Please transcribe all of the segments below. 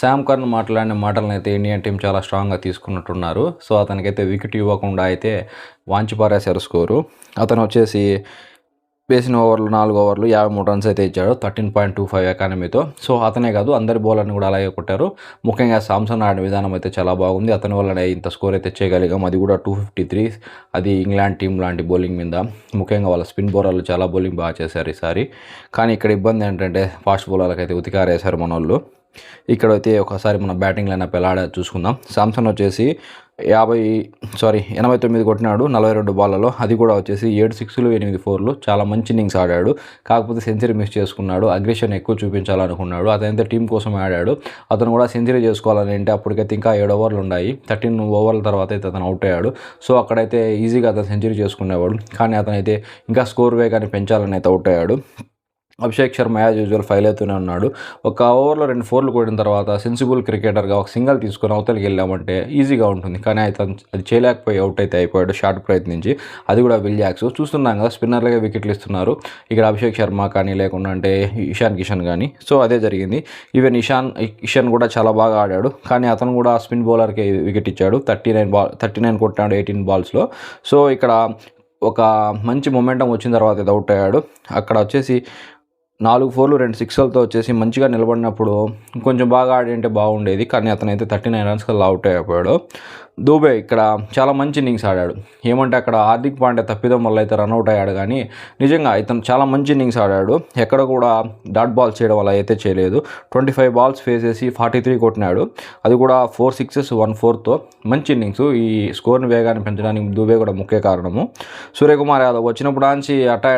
Sam corn మాట్లాడిన మాటలనైతే Indian team చాలా స్ట్రాంగ్‌గా తీసుకున్నట్టున్నారు. సో, అతనికైతే వికెట్ ఇవ్వకుండా అయితే వాంచి పారేశారు స్కోరు. అతను వచ్చేసి వేసిన ఓవర్లు 4 ఓవర్లు 53 రన్స్ అయితే ఇచ్చాడు 13.25 ఎకానమీతో. సో, అతనే కాదు అందరి బౌలర్‌ని కూడా అలాగే కొట్టారు. ముఖ్యంగా సామ్సన్ ఆడిన విధానం అయితే చాలా బాగుంది. అతని వల్లనే ఇంత స్కోర్ అయితే చేయగలిగాం. అది కూడా 253. అది ఇంగ్లాండ్ టీం లాంటి బౌలింగ్ మీద. ముఖ్యంగా వాళ్ళ స్పిన్ బౌలర్లు చాలా బౌలింగ్ బాగా చేశారు ఈసారి. కానీ ఇక్కడ ఇబ్బంది ఏంటంటే ఫాస్ట్ బౌలర్లకైతే ఉతికారేశారు మనోళ్ళు. ఇక్కడైతే ఒకసారి మన బ్యాటింగ్ లైనప్ ఎలా ఆడారో చూసుకుందాం. సామ్సన్ వచ్చేసి 89 కొట్టినాడు 42 బాళ్లలో. అది కూడా వచ్చేసి 7 సిక్స్లు 8 ఫోర్లు. చాలా మంచి ఇన్నింగ్స్ ఆడాడు. కాకపోతే సెంచరీ మిస్ చేసుకున్నాడు. అగ్రెషన్ ఎక్కువ చూపించాలనుకున్నాడు. అతనైతే టీం కోసం ఆడాడు. అతను కూడా సెంచరీ చేసుకోవాలని అంటే అప్పటికైతే ఇంకా 7 ఓవర్లు ఉన్నాయి. 13 ఓవర్ల తర్వాత అయితే అతను అవుట్ అయ్యాడు. సో, అక్కడైతే ఈజీగా అతను సెంచరీ చేసుకునేవాడు. కానీ అతనైతే ఇంకా స్కోర్ వేగాన్ని పెంచాలని అయితే అవుట్ అయ్యాడు. Abhishek Sharma as usual file అవుతూనే ఉన్నాడు. ఒక ఓవర్లో 2 ఫోర్లు కొట్టిన తర్వాత సెన్సిబుల్ క్రికెటర్గా ఒక సింగిల్ తీసుకొని అవతలికి వెళ్ళామంటే ఈజీగా ఉంటుంది. కానీ అతను అది చేయలేకపోయి అవుట్ అయితే అయిపోయాడు షాట్ ప్రయత్నించి. అది కూడా విల్ జాక్స్. చూస్తున్నాం కదా స్పిన్నర్లకే వికెట్లు ఇస్తున్నారు. ఇక్కడ అభిషేక్ శర్మ కానీ లేకుండా అంటే ఇషాన్ కిషన్ కానీ. సో, అదే జరిగింది. ఈవెన్ ఇషాన్ కూడా చాలా బాగా ఆడాడు. కానీ అతను కూడా స్పిన్ బౌలర్కి వికెట్ ఇచ్చాడు. 39 కొట్టాడు 18 బాల్స్లో. సో, ఇక్కడ ఒక మంచి మొమెంటం వచ్చిన తర్వాత ఇది అవుట్ అయ్యాడు. అక్కడ వచ్చేసి 4 ఫోర్లు 2 సిక్స్లతో వచ్చేసి మంచిగా నిలబడినప్పుడు కొంచెం బాగా ఆడి అంటే బాగుండేది. కానీ అతనైతే 39 రన్స్ కల్లా అవుట్ అయిపోయాడు. దూబే ఇక్కడ చాలా మంచి ఇన్నింగ్స్ ఆడాడు. ఏమంటే అక్కడ హార్దిక్ పాండ్యా తప్పిదం వల్ల అయితే రన్అట్ అయ్యాడు. కానీ నిజంగా ఇతను చాలా మంచి ఇన్నింగ్స్ ఆడాడు. ఎక్కడ కూడా డాట్ బాల్స్ చేయడం వల్ల అయితే చేయలేదు. 25 బాల్స్ ఫేస్ చేసి 43 కొట్టినాడు. అది కూడా 4 సిక్సెస్ 1 4తో మంచి ఇన్నింగ్స్. ఈ స్కోర్ని వేగాన్ని పెంచడానికి దూబే కూడా ముఖ్య కారణము. సూర్యకుమార్ యాదవ్ వచ్చినప్పుడు నుంచి అట్టా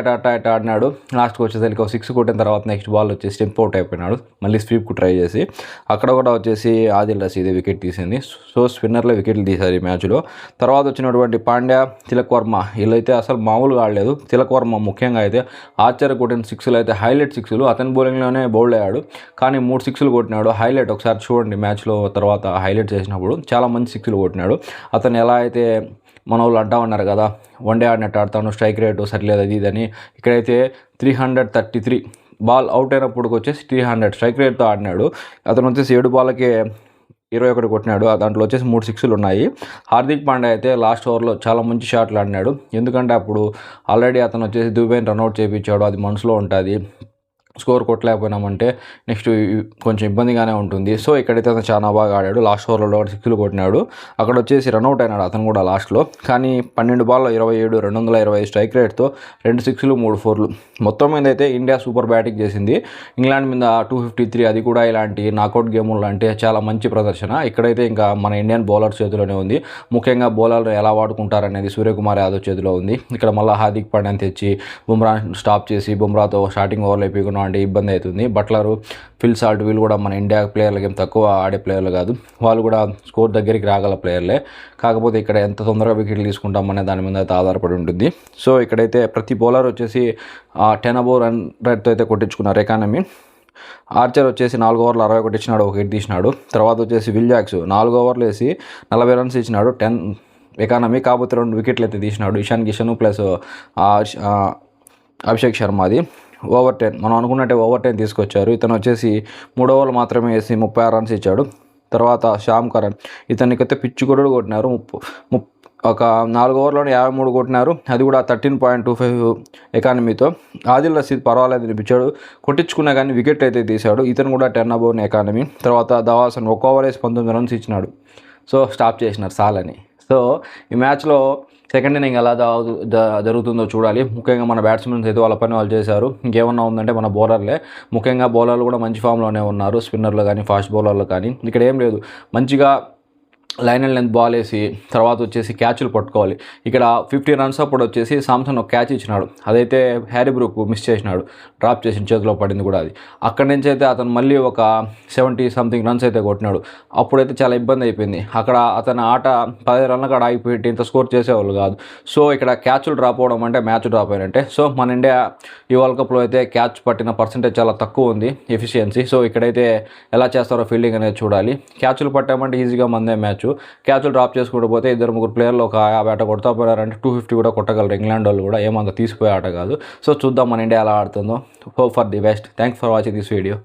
ఆడినాడు. లాస్ట్కి వచ్చేసరికి 6 కొట్టిన తర్వాత నెక్స్ట్ బాల్ వచ్చేసి స్టెంప్ అవుట్ అయిపోయినాడు. మళ్ళీ స్వీప్కు ట్రై చేసి అక్కడ కూడా వచ్చేసి ఆదిల్ రషీద్ వికెట్ తీసింది. సో, స్పిన్నర్లో వికెట్లు తీశారు ఈ మ్యాచ్లో. తర్వాత వచ్చినటువంటి పాండ్యా, తిలక్ వర్మ వీళ్ళైతే అసలు మామూలుగా ఆడలేదు. తిలక్ వర్మ ముఖ్యంగా అయితే ఆర్చర్ కొట్టిన 6లు అయితే హైలైట్ 6లు. అతని బౌలింగ్లోనే బౌల్డ్ అయ్యాడు. కానీ 3 6లు కొట్టినాడు. హైలైట్ ఒకసారి చూడండి మ్యాచ్లో తర్వాత హైలైట్ చేసినప్పుడు చాలా మంచి 6లు కొట్టినాడు. అతను ఎలా అయితే మన వాళ్ళు అంటా ఉన్నారు కదా వన్డే ఆడినట్టు ఆడతాను స్ట్రైక్ రేటు సరిలేదు అది ఇదని. ఇక్కడైతే 333 బాల్ అవుట్ అయినప్పుడు వచ్చేసి 300 స్ట్రైక్ రేట్తో ఆడినాడు. అతను వచ్చేసి 7 బాల్కే 21 కొట్టినాడు. దాంట్లో వచ్చేసి 3 సిక్స్లు ఉన్నాయి. హార్దిక్ పాండ్యా అయితే లాస్ట్ ఓవర్లో చాలా మంచి షాట్లు ఆడినాడు. ఎందుకంటే అప్పుడు ఆల్రెడీ అతను వచ్చేసి దుబేని రన్అట్ చేయించాడు. అది మనసులో ఉంటుంది. స్కోర్ కొట్టలేకపోయినామంటే నెక్స్ట్ కొంచెం ఇబ్బందిగానే ఉంటుంది. సో, ఇక్కడైతే అతను చాలా బాగా ఆడాడు. లాస్ట్ ఓవర్లో 6లు కొట్టినాడు. అక్కడ వచ్చేసి రన్అట్ అయినాడు అతను కూడా లాస్ట్లో. కానీ 12 బాల్లో 27 225 స్ట్రైక్ రేట్తో 2 సిక్స్లు 3 ఫోర్లు. మొత్తం మీద అయితే ఇండియా సూపర్ బ్యాటింగ్ చేసింది. ఇంగ్లాండ్ మీద 253. అది కూడా ఇలాంటి నాకౌట్ గేములు అంటే చాలా మంచి ప్రదర్శన. ఇక్కడైతే ఇంకా మన ఇండియన్ బౌలర్ చేతిలోనే ఉంది. ముఖ్యంగా బౌలర్లు ఎలా వాడుకుంటారనేది సూర్యకుమార్ యాదవ్ చేతిలో ఉంది. ఇక్కడ మళ్ళీ హార్దిక్ పాండ్యాని తెచ్చి బుమ్రా స్టాప్ చేసి బుమ్రాతో స్టార్టింగ్ ఓవర్లో అయిపోయి అంటే ఇబ్బంది అవుతుంది. బట్లరు, ఫిల్ సాల్ట్ వీళ్ళు కూడా మన ఇండియా ప్లేయర్లకి ఏం తక్కువ ఆడే ప్లేయర్లు కాదు. వాళ్ళు కూడా స్కోర్ దగ్గరికి రాగల ప్లేయర్లే. కాకపోతే ఇక్కడ ఎంత తొందరగా వికెట్లు తీసుకుంటామనే దాని మీద అయితే ఆధారపడి ఉంటుంది. సో, ఇక్కడైతే ప్రతి బౌలర్ వచ్చేసి 10 అబోవ్ రన్ రేట్తో అయితే కొట్టించుకున్నారు ఎకానమీ. ఆర్చర్ వచ్చేసి 4 ఓవర్లు 61 ఇచ్చినాడు, 1 వికెట్ తీసినాడు. తర్వాత వచ్చేసి విల్ జాక్స్ 4 ఓవర్లు వేసి 40 రన్స్ ఇచ్చినాడు 10 ఎకానమీ. కాకపోతే 2 వికెట్లు అయితే తీసినాడు. ఇషాన్ కిషన్ ప్లస్ అభిషేక్ శర్మది ఓవర్ 10. మనం అనుకున్నట్టే ఓవర్ 10 తీసుకొచ్చారు. ఇతను వచ్చేసి 3 ఓవర్లు మాత్రమే వేసి 36 రన్స్ ఇచ్చాడు. తర్వాత శ్యామ్ కరణ్ ఇతనికైతే పిచ్చి కొట్టుడు కొట్టినారు. ఒక 4 ఓవర్లోనే 53 కొట్టినారు. అది కూడా 13.25 ఎకానమీతో. ఆదిల్ రషీద్ పర్వాలేదు అనిపించాడు. కొట్టించుకున్నా కానీ వికెట్ అయితే తీశాడు. ఇతను కూడా 10 అబోవ్ ఎకానమీ. తర్వాత ధవాసన్ 1 ఓవర్ వేసి 19 రన్స్ ఇచ్చినాడు. సో, స్టాప్ చేసినారు సాలని. సో, ఈ మ్యాచ్లో సెకండ్ ఇన్నింగ్ ఎలా జరుగుతుందో చూడాలి. ముఖ్యంగా మన బ్యాట్స్మెన్స్ అయితే వాళ్ళ పని వాళ్ళు చేశారు. ఇంకేమన్నా ఉందంటే మన బౌలర్లే. ముఖ్యంగా బౌలర్లు కూడా మంచి ఫామ్లోనే ఉన్నారు. స్పిన్నర్లు కానీ ఫాస్ట్ బౌలర్లు కానీ. ఇక్కడ ఏం లేదు, మంచిగా లైన్ అండ్ లెంత్ బాల్ వేసి తర్వాత వచ్చేసి క్యాచ్లు పట్టుకోవాలి. ఇక్కడ 50 రన్స్ అప్పుడు వచ్చేసి సామ్సన్ ఒక క్యాచ్ ఇచ్చినాడు. అదైతే హ్యారీ బ్రూక్ మిస్ చేసినాడు. డ్రాప్ చేసిన చేతిలో పడింది కూడా అది. అక్కడి నుంచి అయితే అతను మళ్ళీ ఒక 70 సంథింగ్ రన్స్ అయితే కొట్టినాడు. అప్పుడైతే చాలా ఇబ్బంది అయిపోయింది. అక్కడ అతని ఆట 15 రన్ల కాడ ఆగిపోయి ఇంత స్కోర్ చేసేవాళ్ళు కాదు. సో, ఇక్కడ క్యాచ్లు డ్రాప్ అవ్వడం అంటే మ్యాచ్ డ్రాప్ అయినట్టే. సో, మన ఇండియా ఈ వరల్డ్ కప్లో అయితే క్యాచ్ పట్టిన పర్సెంటేజ్ చాలా తక్కువ ఉంది ఎఫిషియన్సీ. సో, ఇక్కడైతే ఎలా చేస్తారో ఫీల్డింగ్ అనేది చూడాలి. క్యాచ్లు పట్టామంటే ఈజీగా మందే మ్యాచ్. క్యాచ్లు డ్రాప్ చేసుకుంటూ పోతే 2-3 ప్లేయర్లు ఒక 50 ఆట కొడతా పోయారంటే 250 కూడా కొట్టగలరు. ఇంగ్లాండ్ వాళ్ళు కూడా ఏమంత తీసిపోయే ఆట కాదు. సో, చూద్దాం మన ఇండియా ఎలా ఆడుతుందో. Hope for the best. Thanks for watching this video.